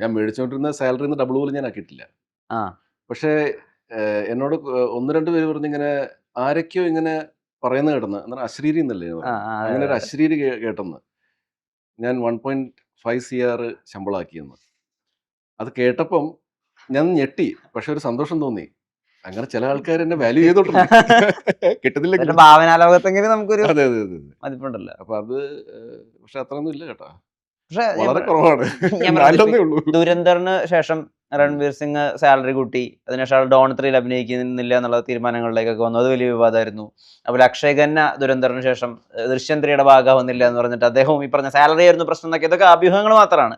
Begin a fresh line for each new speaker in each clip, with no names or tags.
ഞാൻ മേടിച്ചുകൊണ്ടിരുന്ന സാലറിന്ന് ഡബിൾ പോലും ഞാൻ ആക്കിയിട്ടില്ല.
ആ.
പക്ഷേ എന്നോട് 1, 2 പേര് പറഞ്ഞിങ്ങനെ ആരൊക്കെയോ ഇങ്ങനെ പറയുന്നത് കേട്ടെന്ന്. എന്താണ് അശ്രീരി എന്നല്ലേ
ആ,
പറയുന്നത്.
ആ, അതെ,
അങ്ങനെ
അതെ,
ഒരു
അതെ.
അശ്രീരി കേട്ടെന്ന്. ഞാൻ 1.5 സിആർ ശമ്പളമാക്കിയെന്ന്. അത് കേട്ടപ്പം ഞാൻ ഞെട്ടി. പക്ഷെ ഒരു സന്തോഷം തോന്നി. അങ്ങനെ ചില ആൾക്കാർ എന്നെ വാല്യൂ ചെയ്തോട്ടുണ്ട്.
അതൊരു
കിട്ടുന്നില്ലെങ്കിലും.
ഭാവനാലോകത്തെങ്കിലും നമുക്കൊരു
അതെ, അതെ, അതെ, അതെ.
മതിപ്പുണ്ടല്ലോ.
അപ്പൊ അത് പക്ഷെ അത്രയൊന്നും ഇല്ല കേട്ടോ.
പക്ഷെ
വളരെ കുറവാണ്.
ഞാൻ പറഞ്ഞില്ലേ, ഇപ്പൊ
4 ഉള്ളൂ.
ദുരന്തറിന് ശേഷം രൺവീർ സിംഗ് സാലറി കൂട്ടി, അതിനുശേഷം ഡോൺ 3 അഭിനയിക്കുന്നില്ല എന്നുള്ള തീരുമാനങ്ങളിലേക്കൊക്കെ വന്നു. അത് വലിയ വിവാദമായിരുന്നു. അതുപോലെ അക്ഷയ് ഖന്ന ദുരന്തറിന് ശേഷം ദൃശ്യം 3യുടെ ഭാഗമാവുന്നില്ല എന്ന് പറഞ്ഞിട്ട് അദ്ദേഹവും ഈ പറഞ്ഞ സാലറി ആയിരുന്നു പ്രശ്നം എന്നൊക്കെ, ഇതൊക്കെ അഭ്യൂഹങ്ങൾ മാത്രമാണ്.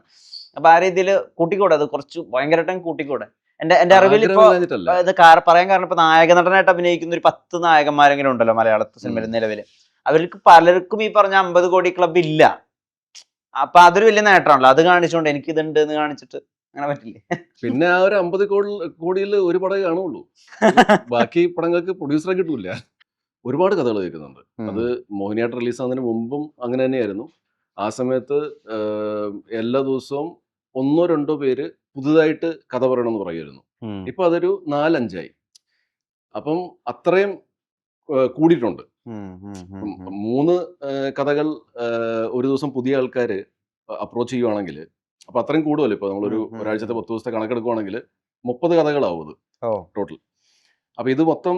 അപ്പൊ ആ രീതിയിൽ കൂട്ടിക്കൂടെ, അത് കുറച്ച് ഭയങ്കരമായിട്ടും കൂട്ടിക്കൂടെ? എന്റെ അറിവിൽ ഇപ്പോ
ആഗ്രഹമില്ലാഞ്ഞിട്ടല്ല.
ഇത് പറയാൻ കാരണം, ഇപ്പൊ നായക നടനായിട്ട് അഭിനയിക്കുന്ന ഒരു 10 നായകന്മാരെങ്കിലും ഉണ്ടല്ലോ മലയാള സിനിമയിൽ നിലവിൽ. അവർക്ക് പലർക്കും ഈ പറഞ്ഞ 50 കോടി ക്ലബ് ഇല്ല. അപ്പൊ അതൊരു വലിയ നേട്ടമാണല്ലോ. അത് കാണിച്ചുകൊണ്ട് എനിക്ക് ഇതുണ്ട് എന്ന് കാണിച്ചിട്ട് അങ്ങനെ പറ്റില്ലേ?
പിന്നെ ആ ഒരു 50 കോടിയിൽ ഒരു പടമേ കാണുള്ളൂ. ബാക്കി പടങ്ങൾക്ക് പ്രൊഡ്യൂസറെ കിട്ടൂല. ഒരുപാട് കഥകൾ കേൾക്കുന്നുണ്ട്. അത് മോഹിനിയാട്ടം റിലീസാകുന്നതിന് മുമ്പും അങ്ങനെ തന്നെയായിരുന്നു. ആ സമയത്ത് എല്ലാ ദിവസവും 1, 2 പേര് പുതുതായിട്ട് കഥ പറയണമെന്ന് പറയുമായിരുന്നു. ഇപ്പൊ അതൊരു 4, 5 ആയി. അപ്പം അത്രയും കൂടിയിട്ടുണ്ട്. 3 കഥകൾ ഒരു ദിവസം പുതിയ ആൾക്കാര് അപ്രോച്ച് ചെയ്യുവാണെങ്കിൽ, അപ്പൊ അത്രയും കൂടുമല്ലോ. ഇപ്പൊ നമ്മളൊരു ഒരാഴ്ചത്തെ 10 ദിവസത്തെ കണക്കെടുക്കുവാണെങ്കിൽ 30 കഥകളാവും അത് ടോട്ടൽ. അപ്പൊ ഇത് മൊത്തം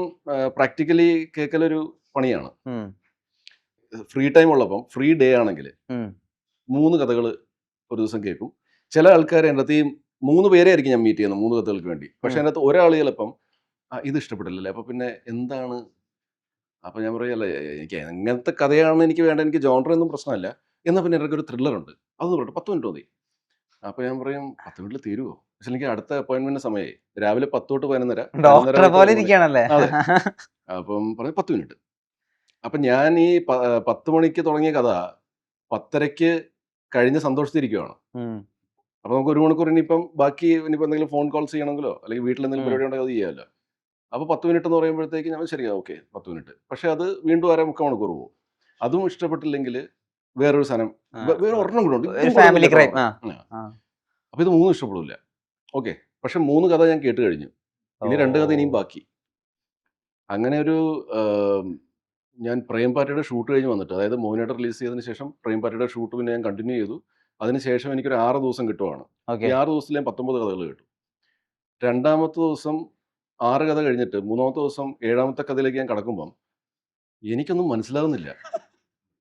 പ്രാക്ടിക്കലി കേൾക്കലൊരു പണിയാണ്. ഫ്രീ ടൈം ഉള്ളപ്പം, ഫ്രീ ഡേ ആണെങ്കിൽ 3 കഥകൾ ഒരു ദിവസം കേൾക്കും. ചില ആൾക്കാർ എൻ്റെ അടുത്ത് ഈ 3 പേരെ ആയിരിക്കും ഞാൻ മീറ്റ് ചെയ്യുന്നത് 3 കഥകൾക്ക് വേണ്ടി. പക്ഷെ അതിനകത്ത് ഒരാൾ ചിലപ്പം ഇത് ഇഷ്ടപ്പെട്ടില്ലല്ലേ, അപ്പൊ പിന്നെ എന്താണ്? അപ്പൊ ഞാൻ പറയല്ലേ, എനിക്ക് എങ്ങനത്തെ കഥയാണ് എനിക്ക് വേണ്ടത്, എനിക്ക് ജോണർ ഒന്നും പ്രശ്നമല്ല. എന്നാൽ പിന്നെ എനിക്കൊരു ത്രില്ലർ ഉണ്ട്, അതൊന്നും പറയട്ടെ, 10 മിനിറ്റ് മതി. അപ്പൊ ഞാൻ പറയും 10 മിനിറ്റിൽ തീരുമോ? പക്ഷെ എനിക്ക് അടുത്ത അപ്പോയിന്റ്മെന്റ് സമയമായി, രാവിലെ 10 തൊട്ട് 11:30.
ഡോക്ടറെ പോലെ ഇരിക്കുകയാണല്ലേ?
അതെ. അപ്പം പറയും 10 മിനിറ്റ്. അപ്പൊ ഞാൻ ഈ 10 മണിക്ക് തുടങ്ങിയ കഥ 10:30 കഴിഞ്ഞ് സന്തോഷത്തിരിക്കുകയാണ്. അപ്പൊ നമുക്ക് 1 മണിക്കൂർ ഇനിയിപ്പം ബാക്കി ഇനിയിപ്പോൾ എന്തെങ്കിലും ഫോൺ കോൾസ് ചെയ്യണമെങ്കിലോ അല്ലെങ്കിൽ വീട്ടിൽ എന്തെങ്കിലും പരിപാടി ഉണ്ടെങ്കിൽ അത് ചെയ്യാമല്ലോ. അപ്പോൾ 10 മിനിറ്റ് എന്ന് പറയുമ്പോഴത്തേക്ക് ഞാൻ ശരിയാ, ഓക്കെ 10 മിനിറ്റ്. പക്ഷെ അത് വീണ്ടും 1/2 മണിക്കൂർ പോകും. അതും ഇഷ്ടപ്പെട്ടില്ലെങ്കിൽ വേറൊരു സാധനം, വേറെ ഒരെണ്ണം കൂടെ ഉണ്ട്. ഇതും
ഫാമിലി ക്രൈം.
അപ്പോൾ ഇത് 3 ഇഷ്ടപ്പെടില്ല. ഓക്കെ, പക്ഷെ 3 കഥ ഞാൻ കേട്ട് കഴിഞ്ഞു. ഇനി 2 കഥ ഇനിയും ബാക്കി. അങ്ങനെ ഒരു ഞാൻ പ്രേം പാറ്റയുടെ ഷൂട്ട് കഴിഞ്ഞ് വന്നിട്ട്, അതായത് മോഹിനിയാട്ടം റിലീസ് ചെയ്തതിന് ശേഷം പ്രേം പാറ്റയുടെ ഷൂട്ട് പിന്നെ ഞാൻ കണ്ടിന്യൂ ചെയ്തു. അതിനുശേഷം എനിക്കൊരു 6 ദിവസം കിട്ടുവാണ്. ഈ 6 ദിവസത്തിൽ ഞാൻ 19 കഥകൾ കേട്ടു. രണ്ടാമത്തെ ദിവസം 6 കഥ കഴിഞ്ഞിട്ട് 3ാമത്തെ ദിവസം 7ാമത്തെ കഥയിലേക്ക് ഞാൻ കടക്കുമ്പം എനിക്കൊന്നും മനസ്സിലാകുന്നില്ല.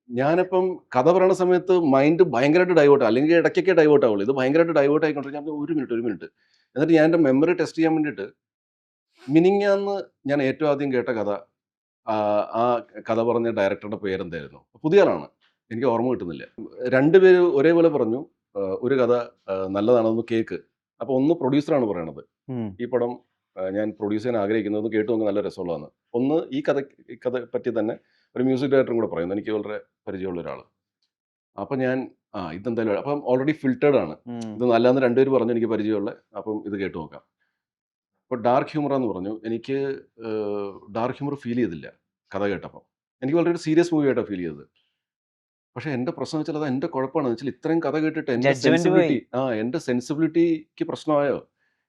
ഞാനിപ്പം കഥ പറയണ സമയത്ത് മൈൻഡ് ഭയങ്കരമായിട്ട് ഡൈവേർട്ട്, അല്ലെങ്കിൽ ഇടയ്ക്കൊക്കെ ഡൈവേർട്ട് ആവുള്ളൂ. ഇത് ഭയങ്കരമായിട്ട് ഡൈവേർട്ട് ആയിക്കൊണ്ടിരിക്കും. ഞാൻ 1 മിനിറ്റ്. എന്നിട്ട് ഞാൻ എൻ്റെ മെമ്മറി ടെസ്റ്റ് ചെയ്യാൻ വേണ്ടിയിട്ട് മിനിഞ്ഞാന്ന് ഞാൻ ഏറ്റവും ആദ്യം കേട്ട കഥ, ആ കഥ പറഞ്ഞ ഡയറക്ടറുടെ പേരെന്തായിരുന്നു? പുതിയ ആളാണ്. എനിക്ക് ഓർമ്മ കിട്ടുന്നില്ല. 2 പേര് ഒരേപോലെ പറഞ്ഞു, ഒരു കഥ നല്ലതാണെന്ന് കേക്ക്. അപ്പോൾ ഒന്ന് പ്രൊഡ്യൂസറാണ് പറയണത്, ഈ പടം ഞാൻ പ്രൊഡ്യൂസ് ചെയ്യാൻ ആഗ്രഹിക്കുന്നത്, കേട്ട് നോക്ക് നല്ല രസമുള്ളതാണ്. ഒന്ന് ഈ കഥ പറ്റി തന്നെ ഒരു മ്യൂസിക് ഡയറക്ടറും കൂടെ പറയുന്നു, എനിക്ക് വളരെ പരിചയമുള്ള ഒരാൾ. അപ്പം ഞാൻ ഇതെന്തായാലും അപ്പം ഓൾറെഡി ഫിൽറ്റേർഡ് ആണ്. ഇത് നല്ലതെന്ന് 2 പേര് പറഞ്ഞു, എനിക്ക് പരിചയമുള്ള. അപ്പം ഇത് കേട്ട് നോക്കാം. അപ്പോൾ ഡാർക്ക് ഹ്യൂമറാന്ന് പറഞ്ഞു. എനിക്ക് ഡാർക്ക് ഹ്യൂമർ ഫീൽ ചെയ്തില്ല കഥ കേട്ടപ്പം. എനിക്ക് വളരെ ഒരു സീരിയസ് മൂവി ആയിട്ടാണ് ഫീൽ ചെയ്തത്. പക്ഷേ എൻ്റെ പ്രശ്നം വെച്ചാൽ അത് എൻ്റെ കുഴപ്പമാണെന്ന് വെച്ചാൽ, ഇത്രയും കഥ കേട്ടിട്ട് എൻ്റെ സെൻസിബിലിറ്റിക്ക് പ്രശ്നമായോ?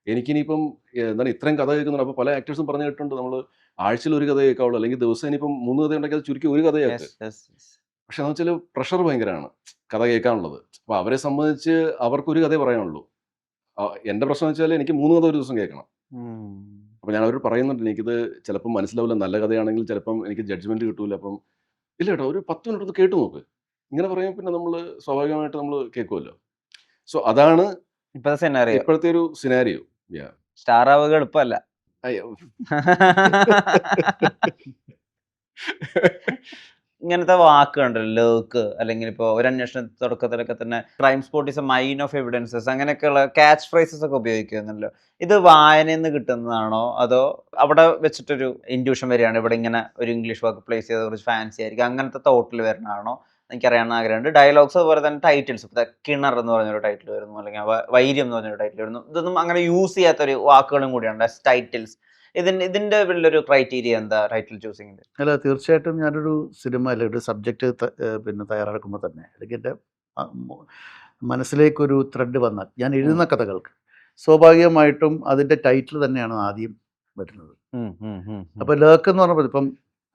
എനിക്കിനിയിപ്പം എന്താണ് ഇത്രയും കഥ കേൾക്കുന്നുണ്ട്. അപ്പോൾ പല ആക്ടേഴ്സും പറഞ്ഞു കേട്ടിട്ടുണ്ട്, നമ്മൾ ആഴ്ചയിൽ 1 കഥ കേൾക്കാവുള്ളൂ, അല്ലെങ്കിൽ ദിവസം ഇനിയിപ്പം 3 കഥ ഉണ്ടെങ്കിൽ അത് ചുരുക്കി 1 കഥയാക്ക്. പക്ഷെ എന്ന് വെച്ചാൽ പ്രഷർ ഭയങ്കരമാണ് കഥ കേൾക്കാനുള്ളത്. അപ്പോൾ അവരെ സംബന്ധിച്ച് അവർക്കൊരു കഥയെ പറയാനുള്ളൂ. എൻ്റെ പ്രശ്നം വെച്ചാൽ എനിക്ക് 3 കഥ ഒരു ദിവസം കേൾക്കണം. അപ്പോൾ ഞാൻ അവരോട് പറയുന്നുണ്ട്, എനിക്കിത് ചിലപ്പം മനസ്സിലാവില്ല, നല്ല കഥയാണെങ്കിൽ ചിലപ്പം എനിക്ക് ജഡ്ജ്മെൻറ്റ് കിട്ടൂല. അപ്പം ഇല്ല കേട്ടോ, ഒരു 10 മിനിറ്റ് ഒന്ന് കേട്ട് നോക്ക്. ഇങ്ങനെ പറയുമ്പോൾ പിന്നെ നമ്മൾ സ്വാഭാവികമായിട്ട് നമ്മൾ കേൾക്കുമല്ലോ. സോ അതാണ് ഇപ്പോഴത്തെ ഒരു സിനാരിയോ.
സ്റ്റാർ ആവുക എളുപ്പമല്ല. ഇങ്ങനത്തെ വാക്കുണ്ടല്ലോ, ലേക്ക്, അല്ലെങ്കിൽ ഇപ്പോൾ ഒരു അന്വേഷണ തുടക്കത്തിലൊക്കെ തന്നെ crime spot is A mine of evidences, അങ്ങനെയൊക്കെയുള്ള ക്യാച്ച് ഫ്രേസസ് ഒക്കെ ഉപയോഗിക്കുന്നുണ്ടല്ലോ. ഇത് വായനയിൽ നിന്ന് കിട്ടുന്നതാണോ, അതോ അവിടെ വെച്ചിട്ടൊരു ഇൻഡ്യൂഷൻ വരികയാണ്, ഇവിടെ ഇങ്ങനെ ഒരു ഇംഗ്ലീഷ് വാക്ക് പ്ലേസ് ചെയ്ത കുറച്ച് ഫാൻസി ആയിരിക്കും, അങ്ങനത്തെ തോട്ടിൽ വരുന്നതാണോ? എനിക്കറിയാൻ ആഗ്രഹമുണ്ട്. ഡയലോഗ്സ് അതുപോലെ തന്നെ ടൈറ്റിൽസ്, കിണർ എന്ന് പറഞ്ഞൊരു ടൈറ്റിൽ വരുന്നു, അല്ലെങ്കിൽ വൈര്യം എന്ന് പറഞ്ഞൊരു ടൈറ്റിൽ വരുന്നു. ഇതൊന്നും അങ്ങനെ യൂസ് ചെയ്യാത്തൊരു വാക്കുകളും കൂടിയാണ് ടൈറ്റിൽസ്. ഇതിന്റെ വലിയൊരു ക്രൈറ്റീരിയ എന്താ ടൈറ്റിൽ ചൂസിങ്ങിന്റെ?
അല്ല, തീർച്ചയായിട്ടും ഞാനൊരു സിനിമ അല്ലെങ്കിൽ ഒരു സബ്ജക്റ്റ് പിന്നെ തയ്യാറാക്കുമ്പോൾ തന്നെ, അല്ലെങ്കിൽ എൻ്റെ മനസ്സിലേക്കൊരു ത്രെഡ് വന്നാൽ ഞാൻ എഴുതുന്ന കഥകൾക്ക് സ്വാഭാവികമായിട്ടും അതിൻ്റെ ടൈറ്റിൽ തന്നെയാണ് ആദ്യം വരുന്നത്. അപ്പോൾ ലേക്ക് എന്ന് പറഞ്ഞപ്പോൾ ഇപ്പം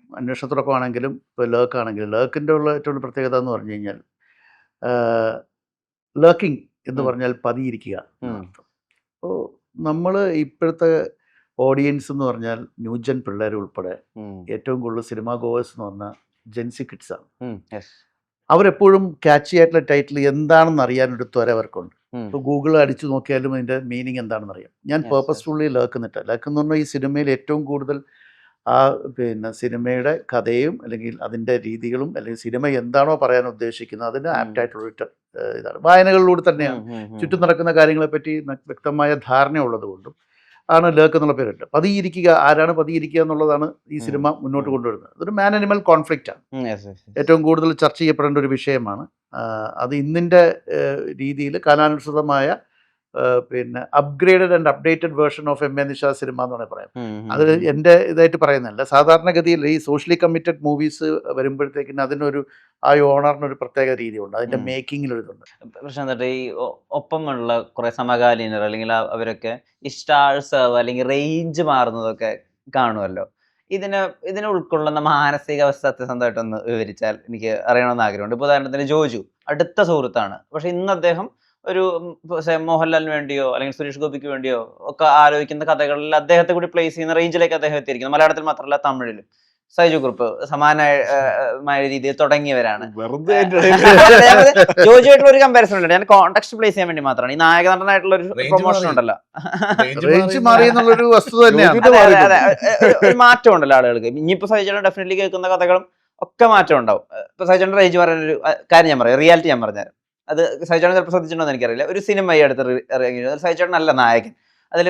അന്വേഷണത്തുറക്കമാണെങ്കിലും ഇപ്പോൾ ലേക്കാണെങ്കിലും ലേക്കിൻ്റെ ഉള്ള ഏറ്റവും വലിയ പ്രത്യേകത എന്ന് പറഞ്ഞു കഴിഞ്ഞാൽ ലേക്കിംഗ് എന്ന് പറഞ്ഞാൽ പതിയിരിക്കുക എന്നർത്ഥം. അപ്പോൾ നമ്മൾ ഇപ്പോഴത്തെ ഓഡിയൻസ് എന്ന് പറഞ്ഞാൽ ന്യൂജൻ പിള്ളേർ ഉൾപ്പെടെ ഏറ്റവും കൂടുതൽ സിനിമാ ഗോവേഴ്സ് എന്ന് പറഞ്ഞാൽ ജെൻസി കിഡ്സാണ്. അവരെപ്പോഴും ക്യാച്ചി ആയിട്ടുള്ള ടൈറ്റിൽ എന്താണെന്ന് അറിയാനൊരു ത്വര അവർക്കുണ്ട്. ഇപ്പോൾ ഗൂഗിൾ അടിച്ചു നോക്കിയാലും അതിൻ്റെ മീനിങ് എന്താണെന്ന് അറിയാം. ഞാൻ പേർപ്പസ്ഫുള്ളി ലേക്കുന്നിട്ട് ലേക്ക് എന്ന് പറഞ്ഞാൽ ഈ സിനിമയിൽ ഏറ്റവും കൂടുതൽ ആ പിന്നെ സിനിമയുടെ കഥയും അല്ലെങ്കിൽ അതിൻ്റെ രീതികളും അല്ലെങ്കിൽ സിനിമ എന്താണോ പറയാൻ ഉദ്ദേശിക്കുന്നത് അതിന് ആപ്റ്റായിട്ടുള്ള ഇതാണ്. വായനകളിലൂടെ തന്നെയാണ് ചുറ്റും നടക്കുന്ന കാര്യങ്ങളെപ്പറ്റി വ്യക്തമായ ധാരണ ഉള്ളത് കൊണ്ടും ആണ് ലേക്ക് എന്നുള്ള പേരുണ്ട്. പതിയിരിക്കുക, ആരാണ് പതിയിരിക്കുക എന്നുള്ളതാണ് ഈ സിനിമ മുന്നോട്ട് കൊണ്ടുവരുന്നത്. അതൊരു മാൻ അനിമൽ കോൺഫ്ലിക്റ്റ് ആണ്, ഏറ്റവും കൂടുതൽ ചർച്ച ചെയ്യപ്പെടേണ്ട ഒരു വിഷയമാണ്. അത് ഇന്നിൻ്റെ രീതിയിൽ കാലാനുസൃതമായ പിന്നെ upgraded and updated version of M A Nisha cinema എന്ന് വേണമെങ്കിൽ പറയാം. അത് എൻ്റെ ഇതായിട്ട് പറയുന്നതല്ല. സാധാരണഗതിയിൽ ഈ സോഷ്യലി കമ്മിറ്റഡ് മൂവീസ് വരുമ്പോഴത്തേക്കിന് അതിനൊരു ആ ഓണറിനൊരു പ്രത്യേക രീതിയുണ്ട്, അതിൻ്റെ മേക്കിങ്ങിലൊരിതുണ്ട്.
പ്രശ്നം ഈ ഒപ്പമുള്ള കുറെ സമകാലീനർ അല്ലെങ്കിൽ അവരൊക്കെ ഈ സ്റ്റാർസ് അല്ലെങ്കിൽ റേഞ്ച് മാറുന്നതൊക്കെ കാണുമല്ലോ. ഇതിനെ ഉൾക്കൊള്ളുന്ന മാനസികാവസ്ഥ സത്യസന്ധമായിട്ടൊന്ന് വിവരിച്ചാൽ എനിക്ക് അറിയണമെന്ന് ആഗ്രഹമുണ്ട്. ഇപ്പോൾ ഉദാഹരണത്തിന് ജോജു അടുത്ത സുഹൃത്താണ്, പക്ഷെ ഇന്ന് അദ്ദേഹം ഒരു മോഹൻലാലിന് വേണ്ടിയോ അല്ലെങ്കിൽ സുരേഷ് ഗോപിക്ക് വേണ്ടിയോ ഒക്കെ ആലോചിക്കുന്ന കഥകളിൽ അദ്ദേഹത്തെ കൂടി പ്ലേസ് ചെയ്യുന്ന റേഞ്ചിലേക്ക് അദ്ദേഹം എത്തിയിരിക്കുന്നു. മലയാളത്തിൽ മാത്രമല്ല തമിഴിലും. സൈജു ഗ്രൂപ്പ് സമാനമായ രീതിയിൽ തുടങ്ങിയവരാണ്. ജോജുവായിട്ടുള്ള ഒരു കമ്പാരിസൺ ഉണ്ട്, ഞാൻ കോൺടെക്സ്റ്റ് പ്ലേസ് ചെയ്യാൻ വേണ്ടി മാത്രമാണ്. ഈ നായക നടനായിട്ടുള്ള ഒരു പ്രൊമോഷൻ ഉണ്ടല്ലോ, ഒരു മാറ്റം ഉണ്ടല്ലോ ആളുകൾക്ക്. ഇനിയിപ്പോ സൈജുവിനെ ഡെഫിനറ്റ്ലി കേൾക്കുന്ന കഥകളും ഒക്കെ മാറ്റം ഉണ്ടാവും. ഇപ്പൊ സൈജുവിന്റെ റേഞ്ച് പറയുന്നൊരു കാര്യം ഞാൻ പറയാം, റിയാലിറ്റി ഞാൻ പറഞ്ഞാൽ അത് സൈജുവിനെ ചിലപ്പോൾ ശ്രദ്ധിച്ചിട്ടുണ്ടോ എന്ന് എനിക്കറിയില്ല. ഒരു സിനിമ ഈ അടുത്ത് ഇറങ്ങി, സൈജുവിനല്ല നായകൻ, അതിൽ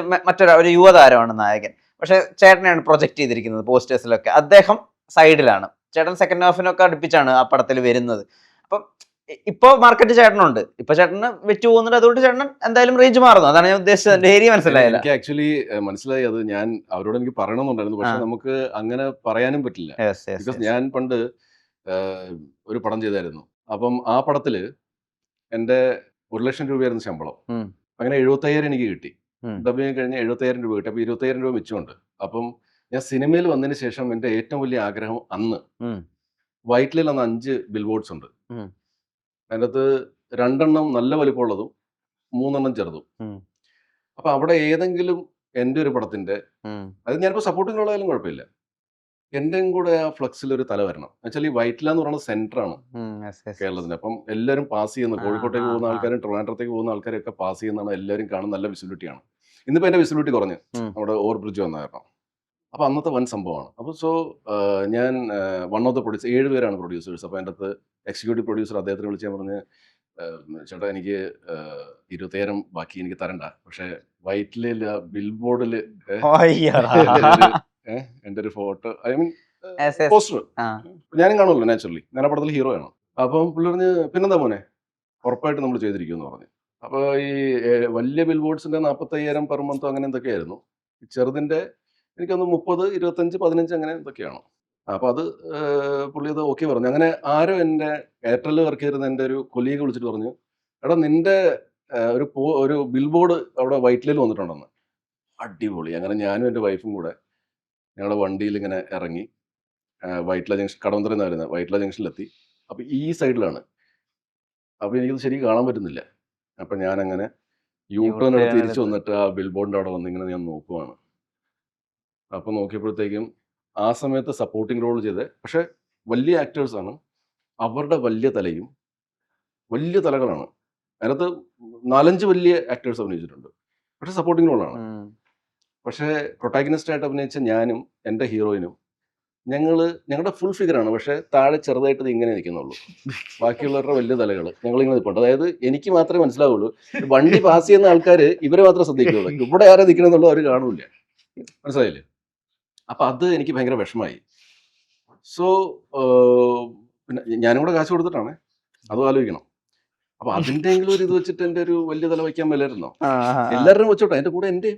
ഒരു യുവതാരമാണ് നായകൻ. പക്ഷെ ചേട്ടനെയാണ് പ്രൊജക്ട് ചെയ്തിരിക്കുന്നത് പോസ്റ്റേഴ്സിലൊക്കെ, അദ്ദേഹം സൈഡിലാണ്. ചേട്ടൻ സെക്കൻഡ് ഹാഫിനൊക്കെ അടുപ്പിച്ചാണ് ആ പടത്തിൽ വരുന്നത്. അപ്പം ഇപ്പൊ മാർക്കറ്റ് ചേട്ടനുണ്ട്, ഇപ്പൊ ചേട്ടന് വെച്ചു പോകുന്നുണ്ട്. അതുകൊണ്ട് ചേട്ടൻ എന്തായാലും റേഞ്ച് മാറുന്നു. അതാണ് ഞാൻ ഉദ്ദേശിച്ചത്. എന്റെ ഏരിയ മനസ്സിലായില്ല.
എനിക്ക് ആക്ച്വലി മനസ്സിലായി. അത് ഞാൻ അവരോട് എനിക്ക് പറയണമെന്നുണ്ടായിരുന്നു, പക്ഷെ നമുക്ക് അങ്ങനെ പറയാനും പറ്റില്ല. ബിക്കോസ് ഞാൻ പണ്ട് ഒരു പടം ചെയ്തായിരുന്നു. അപ്പം ആ പടത്തില് എൻ്റെ 1,00,000 രൂപയായിരുന്നു ശമ്പളം. അങ്ങനെ 75,000 എനിക്ക് കിട്ടി. ഡബിങ് കഴിഞ്ഞ് 75,000 രൂപ കിട്ടി. അപ്പോൾ 25,000 രൂപ മിച്ചമുണ്ട്. അപ്പം ഞാൻ സിനിമയിൽ വന്നതിന് ശേഷം എൻ്റെ ഏറ്റവും വലിയ ആഗ്രഹം അന്ന് വൈറ്റിലിൽ അന്ന് 5 ബിൽ ബോർഡ്സ് ഉണ്ട്. അതിൻ്റെ അകത്ത് 2 നല്ല വലിപ്പമുള്ളതും 3 ചെറുതും. അപ്പൊ അവിടെ ഏതെങ്കിലും എൻ്റെ ഒരു പടത്തിന്റെ, അത് ഞാനിപ്പോൾ സപ്പോർട്ടിംഗ് ഉള്ളതായാലും കുഴപ്പമില്ല, എന്റെയും കൂടെ ആ ഫ്ലക്സിൽ ഒരു തല വരണം. എന്നുവെച്ചാൽ ഈ വൈറ്റില എന്ന് പറയുന്നത് സെന്ററാണ് കേരളത്തിന്. അപ്പം എല്ലാവരും പാസ് ചെയ്യുന്നത്, കോഴിക്കോട്ടേക്ക് പോകുന്ന ആൾക്കാരും ട്രിവാൻഡ്രത്തേക്ക് പോകുന്ന ആൾക്കാരൊക്കെ പാസ് ചെയ്യുന്നതാണ്, എല്ലാവരും കാണും, നല്ല വിസിബിലിറ്റിയാണ്. ഇന്നിപ്പോൾ എൻ്റെ വിസിബിലിറ്റി കുറഞ്ഞ് നമ്മുടെ ഓവർ ബ്രിഡ്ജ് വന്ന കാരണം. അപ്പോൾ അന്നത്തെ വൻ സംഭവമാണ്. അപ്പോൾ ഞാൻ വൺ ഓഫ് ദ പ്രൊഡ്യൂസർ, 7 പേരാണ് പ്രൊഡ്യൂസേഴ്സ്. അപ്പോൾ എൻ്റെ അടുത്ത് എക്സിക്യൂട്ടീവ് പ്രൊഡ്യൂസർ അദ്ദേഹത്തിന് വിളിച്ച് ഞാൻ പറഞ്ഞ്, ചേട്ടാ എനിക്ക് 25,000 ബാക്കി എനിക്ക് തരണ്ട, പക്ഷേ വൈറ്റിലിൽ ബിൽ ബോർഡിൽ എൻ്റെ ഒരു ഫോട്ടോ, ഐ മീൻ പോസ്റ്റർ ഞാനും കാണുമല്ലോ നാച്ചുറലി, ഞാൻ ആ പടത്തിൽ ഹീറോ ആണ്. അപ്പം പുള്ളി പറഞ്ഞ് പിന്നെന്താ മോനെ, ഉറപ്പായിട്ട് നമ്മൾ ചെയ്തിരിക്കുമെന്ന് പറഞ്ഞു. അപ്പോൾ ഈ വലിയ ബിൽ ബോർഡ്സിൻ്റെ 45,000 പെർ മന്തോ അങ്ങനെ എന്തൊക്കെയായിരുന്നു. ചെറുതിൻ്റെ എനിക്കൊന്ന് 30, 25, 15 അങ്ങനെ എന്തൊക്കെയാണ്. അപ്പോൾ അത് പുള്ളി അത് ഓക്കെ പറഞ്ഞു. അങ്ങനെ ആരോ എൻ്റെ എയർടെൽ വർക്ക് ചെയ്തിരുന്ന എൻ്റെ ഒരു കൊലീഗ് വിളിച്ചിട്ട് പറഞ്ഞു, എടാ നിൻ്റെ ഒരു ബിൽ ബോർഡ് അവിടെ വൈറ്റിലിൽ വന്നിട്ടുണ്ടെന്ന്. അടിപൊളി. അങ്ങനെ ഞാനും എൻ്റെ വൈഫും കൂടെ ഞങ്ങളുടെ വണ്ടിയിൽ ഇങ്ങനെ ഇറങ്ങി വൈറ്റ്ല ജംഗ്ഷൻ, കടവന്തറ എന്ന് പറയുന്നത് വൈറ്റ്ല ജംഗ്ഷനിലെത്തി. അപ്പോൾ ഈ സൈഡിലാണ്. അപ്പോൾ എനിക്കത് ശരിക്കും കാണാൻ പറ്റുന്നില്ല. അപ്പം ഞാനങ്ങനെ യൂ ടേൺ എടുത്ത് തിരിച്ചു വന്നിട്ട് ആ ബിൽ ബോർഡിൻ്റെ അവിടെ വന്നിങ്ങനെ ഞാൻ നോക്കുവാണ്. അപ്പോൾ നോക്കിയപ്പോഴത്തേക്കും ആ സമയത്ത് സപ്പോർട്ടിംഗ് റോൾ ചെയ്ത്, പക്ഷേ വലിയ ആക്ടേഴ്സാണ്, അവരുടെ വലിയ തലയും വലിയ തലകളാണ്. അതിനകത്ത് 4-5 വലിയ ആക്ടേഴ്സ് അഭിനയിച്ചിട്ടുണ്ട്, പക്ഷേ സപ്പോർട്ടിംഗ് റോളാണ്. പക്ഷേ പ്രൊട്ടാഗനിസ്റ്റായിട്ട് അഭിനയിച്ച ഞാനും എൻ്റെ ഹീറോയിനും ഞങ്ങളുടെ ഫുൾ ഫിഗറാണ്, പക്ഷേ താഴെ ചെറുതായിട്ട് ഇത് ഇങ്ങനെ നിൽക്കുന്നുള്ളൂ. ബാക്കിയുള്ളവരുടെ വലിയ തലകൾ ഞങ്ങളിങ്ങനെ നിൽപ്പുണ്ട്. അതായത് എനിക്ക് മാത്രമേ മനസ്സിലാവുള്ളൂ, വണ്ടി പാസ് ചെയ്യുന്ന ആൾക്കാർ ഇവരെ മാത്രമേ ശ്രദ്ധിക്കുള്ളൂ, ഇവിടെ ആരെ നിൽക്കണമെന്നുള്ളത് അവർ കാണൂല. മനസ്സിലായില്ലേ? അപ്പം അത് എനിക്ക് ഭയങ്കര വിഷമമായി. പിന്നെ ഞാനും കൂടെ കാശ് കൊടുത്തിട്ടാണ്, അതും ആലോചിക്കണം. അപ്പൊ അതിൻ്റെങ്കിലും ഒരു ഇത് വെച്ചിട്ട് എൻ്റെ ഒരു വലിയ തല വയ്ക്കാൻ മേലായിരുന്നോ? എല്ലാവരും വെച്ചോട്ടെ, എൻ്റെ കൂടെ എൻ്റെ